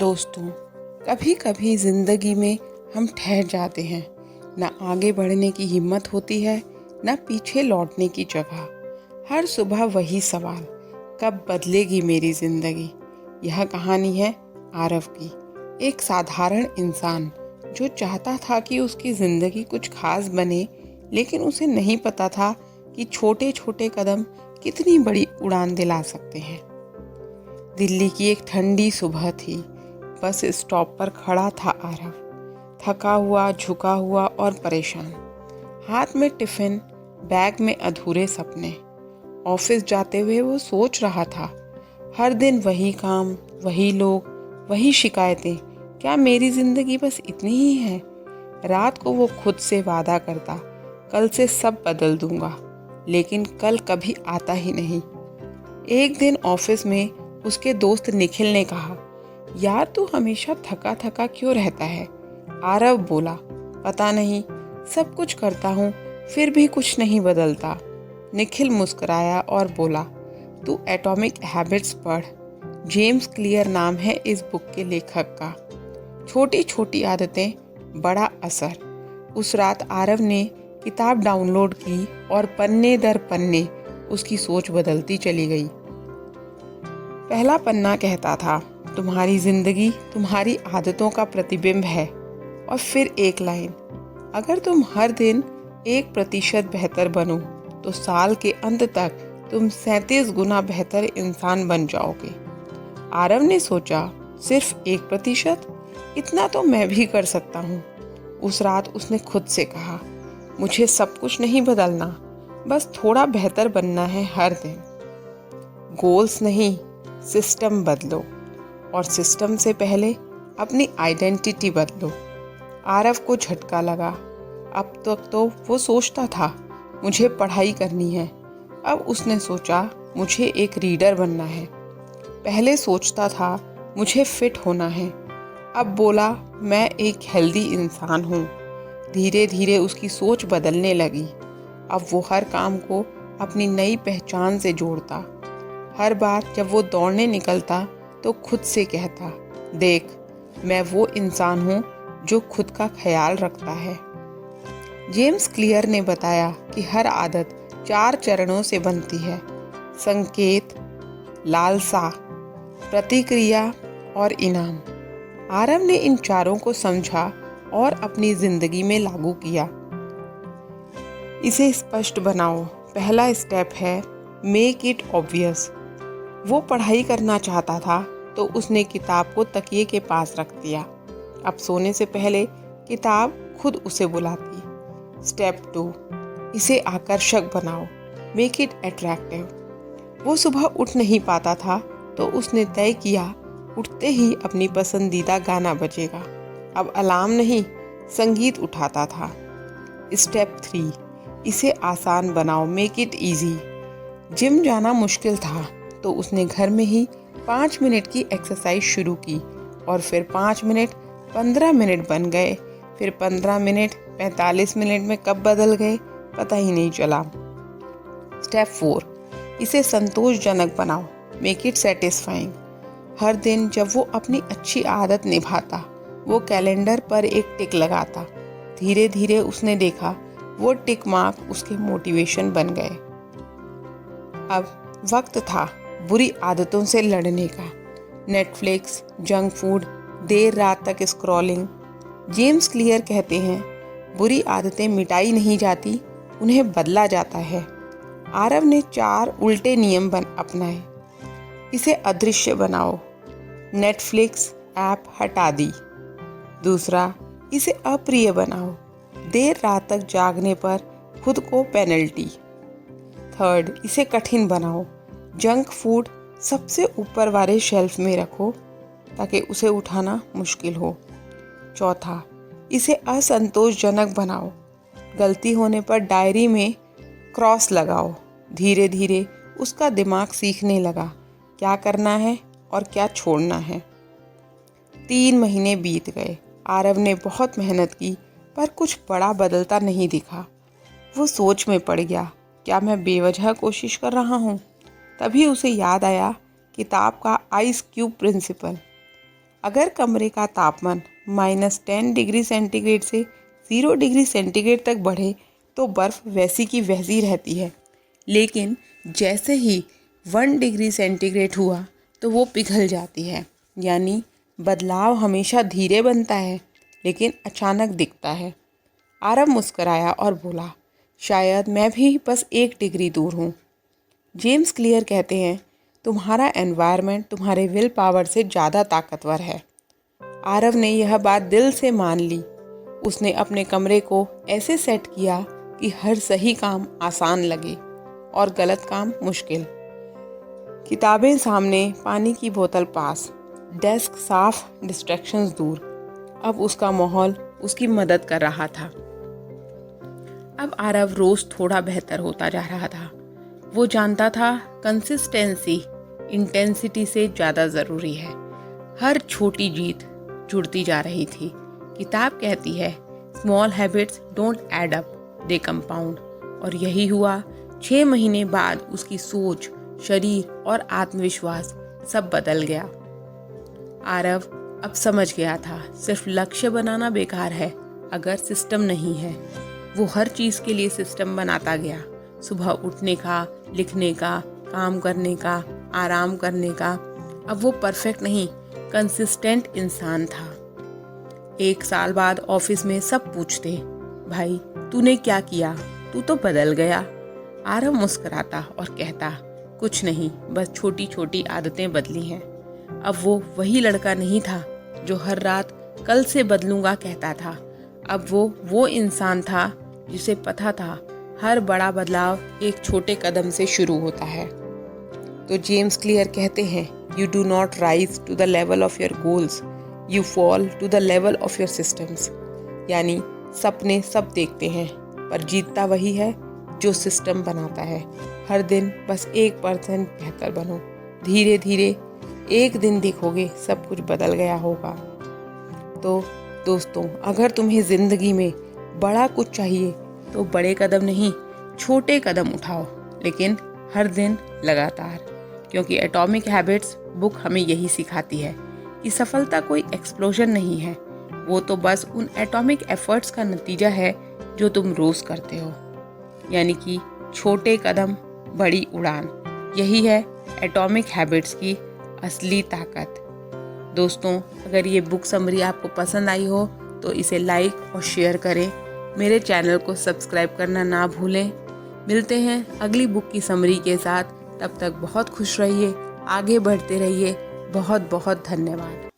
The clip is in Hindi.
दोस्तों, कभी कभी ज़िंदगी में हम ठहर जाते हैं। ना आगे बढ़ने की हिम्मत होती है, ना पीछे लौटने की जगह। हर सुबह वही सवाल, कब बदलेगी मेरी ज़िंदगी। यह कहानी है आरव की, एक साधारण इंसान जो चाहता था कि उसकी ज़िंदगी कुछ खास बने, लेकिन उसे नहीं पता था कि छोटे छोटे कदम कितनी बड़ी उड़ान दिला सकते हैं। दिल्ली की एक ठंडी सुबह थी। बस स्टॉप पर खड़ा था आरव, थका हुआ, झुका हुआ और परेशान। हाथ में टिफिन, बैग में अधूरे सपने। ऑफिस जाते हुए वो सोच रहा था, हर दिन वही काम, वही लोग, वही शिकायतें। क्या मेरी जिंदगी बस इतनी ही है? रात को वो खुद से वादा करता, कल से सब बदल दूंगा, लेकिन कल कभी आता ही नहीं। एक दिन ऑफिस में उसके दोस्त निखिल ने कहा, यार तू हमेशा थका थका क्यों रहता है? आरव बोला, पता नहीं, सब कुछ करता हूँ फिर भी कुछ नहीं बदलता। निखिल मुस्कुराया और बोला, तू एटॉमिक हैबिट्स पढ़। जेम्स क्लियर नाम है इस बुक के लेखक का। छोटी छोटी आदतें, बड़ा असर। उस रात आरव ने किताब डाउनलोड की और पन्ने दर पन्ने उसकी सोच बदलती चली गई। पहला पन्ना कहता था, तुम्हारी जिंदगी तुम्हारी आदतों का प्रतिबिंब है। और फिर एक लाइन, अगर तुम हर दिन 1% बेहतर बनो तो साल के अंत तक तुम 37 गुना बेहतर इंसान बन जाओगे। आरव ने सोचा, सिर्फ 1%? इतना तो मैं भी कर सकता हूँ। उस रात उसने खुद से कहा, मुझे सब कुछ नहीं बदलना, बस थोड़ा बेहतर बनना है हर दिन। गोल्स नहीं, सिस्टम बदलो, और सिस्टम से पहले अपनी आइडेंटिटी बदलो। आरव को झटका लगा। अब तक तो वो सोचता था, मुझे पढ़ाई करनी है। अब उसने सोचा, मुझे एक रीडर बनना है। पहले सोचता था, मुझे फिट होना है। अब बोला, मैं एक हेल्दी इंसान हूँ। धीरे धीरे उसकी सोच बदलने लगी। अब वो हर काम को अपनी नई पहचान से जोड़ता। हर बार जब वो दौड़ने निकलता तो खुद से कहता, देख, मैं वो इंसान हूँ जो खुद का ख्याल रखता है। जेम्स क्लियर ने बताया कि हर आदत 4 चरणों से बनती है, संकेत, लालसा, प्रतिक्रिया और इनाम। आरव ने इन चारों को समझा और अपनी जिंदगी में लागू किया। इसे स्पष्ट बनाओ। पहला स्टेप है, मेक इट ऑब्वियस। वो पढ़ाई करना चाहता था तो उसने किताब को तकिए के पास रख दिया। अब सोने से पहले किताब खुद उसे बुलाती। स्टेप 2, इसे आकर्षक बनाओ, मेक इट अट्रैक्टिव। वो सुबह उठ नहीं पाता था तो उसने तय किया, उठते ही अपनी पसंदीदा गाना बजेगा। अब अलार्म नहीं, संगीत उठाता था। स्टेप 3, इसे आसान बनाओ, मेक इट इजी। जिम जाना मुश्किल था तो उसने घर में ही 5 मिनट की एक्सरसाइज शुरू की, और फिर 5 मिनट 15 मिनट बन गए, फिर 15 मिनट 45 मिनट में कब बदल गए पता ही नहीं चला। स्टेप 4, इसे संतोषजनक बनाओ, मेक इट सेटिस्फाइंग। हर दिन जब वो अपनी अच्छी आदत निभाता, वो कैलेंडर पर एक टिक लगाता। धीरे धीरे उसने देखा, वो टिक मार्क उसके मोटिवेशन बन गए। अब वक्त था बुरी आदतों से लड़ने का। नेटफ्लिक्स, जंक फूड, देर रात तक स्क्रॉलिंग। जेम्स क्लियर कहते हैं, बुरी आदतें मिटाई नहीं जाती, उन्हें बदला जाता है। आरव ने 4 उल्टे नियम अपनाए। इसे अदृश्य बनाओ, नेटफ्लिक्स ऐप हटा दी। दूसरा, इसे अप्रिय बनाओ, देर रात तक जागने पर खुद को पेनल्टी। थर्ड, इसे कठिन बनाओ, जंक फूड सबसे ऊपर वाले शेल्फ में रखो ताकि उसे उठाना मुश्किल हो। चौथा, इसे असंतोषजनक बनाओ, गलती होने पर डायरी में क्रॉस लगाओ। धीरे धीरे उसका दिमाग सीखने लगा क्या करना है और क्या छोड़ना है। 3 महीने बीत गए। आरव ने बहुत मेहनत की पर कुछ बड़ा बदलता नहीं दिखा। वो सोच में पड़ गया, क्या मैं बेवजह कोशिश कर रहा हूँ? तभी उसे याद आया किताब का आइस क्यूब प्रिंसिपल। अगर कमरे का तापमान -10 डिग्री सेंटीग्रेड से 0 डिग्री सेंटीग्रेड तक बढ़े तो बर्फ़ वैसी की वैसी रहती है, लेकिन जैसे ही 1 डिग्री सेंटीग्रेड हुआ तो वो पिघल जाती है। यानी बदलाव हमेशा धीरे बनता है लेकिन अचानक दिखता है। आरव मुस्कराया और बोला, शायद मैं भी बस 1 डिग्री दूर हूँ। जेम्स क्लियर कहते हैं, तुम्हारा एनवायरनमेंट तुम्हारे विल पावर से ज़्यादा ताकतवर है। आरव ने यह बात दिल से मान ली। उसने अपने कमरे को ऐसे सेट किया कि हर सही काम आसान लगे और गलत काम मुश्किल। किताबें सामने, पानी की बोतल पास, डेस्क साफ, डिस्ट्रैक्शंस दूर। अब उसका माहौल उसकी मदद कर रहा था। अब आरव रोज थोड़ा बेहतर होता जा रहा था। वो जानता था कंसिस्टेंसी इंटेंसिटी से ज़्यादा ज़रूरी है। हर छोटी जीत जुड़ती जा रही थी। किताब कहती है, small habits don't add up, they compound. और यही हुआ। 6 महीने बाद उसकी सोच, शरीर और आत्मविश्वास सब बदल गया। आरव अब समझ गया था, सिर्फ लक्ष्य बनाना बेकार है अगर सिस्टम नहीं है। वो हर चीज़ के लिए सिस्टम बनाता गया। सुबह उठने का, लिखने का, काम करने का, आराम करने का। अब वो परफेक्ट नहीं, कंसिस्टेंट इंसान था। 1 साल बाद ऑफिस में सब पूछते, भाई तूने क्या किया, तू तो बदल गया। आरव मुस्कुराता और कहता, कुछ नहीं, बस छोटी छोटी आदतें बदली हैं। अब वो वही लड़का नहीं था जो हर रात कल से बदलूंगा कहता था। अब वो इंसान था जिसे पता था हर बड़ा बदलाव एक छोटे कदम से शुरू होता है। तो जेम्स क्लियर कहते हैं, you do not rise to the level of your goals, you fall to the level of your systems. यानी सपने सब देखते हैं पर जीतता वही है जो सिस्टम बनाता है। हर दिन बस 1% बेहतर बनो। धीरे धीरे एक दिन देखोगे सब कुछ बदल गया होगा। तो दोस्तों, अगर तुम्हें ज़िंदगी में बड़ा कुछ चाहिए तो बड़े कदम नहीं, छोटे कदम उठाओ, लेकिन हर दिन लगातार। क्योंकि एटॉमिक हैबिट्स बुक हमें यही सिखाती है कि सफलता कोई एक्सप्लोजन नहीं है, वो तो बस उन एटॉमिक एफर्ट्स का नतीजा है जो तुम रोज़ करते हो। यानी कि छोटे कदम, बड़ी उड़ान। यही है एटॉमिक हैबिट्स की असली ताकत। दोस्तों, अगर ये बुक समरी आपको पसंद आई हो तो इसे लाइक और शेयर करें। मेरे चैनल को सब्सक्राइब करना ना भूलें। मिलते हैं अगली बुक की समरी के साथ। तब तक बहुत खुश रहिए, आगे बढ़ते रहिए। बहुत बहुत धन्यवाद।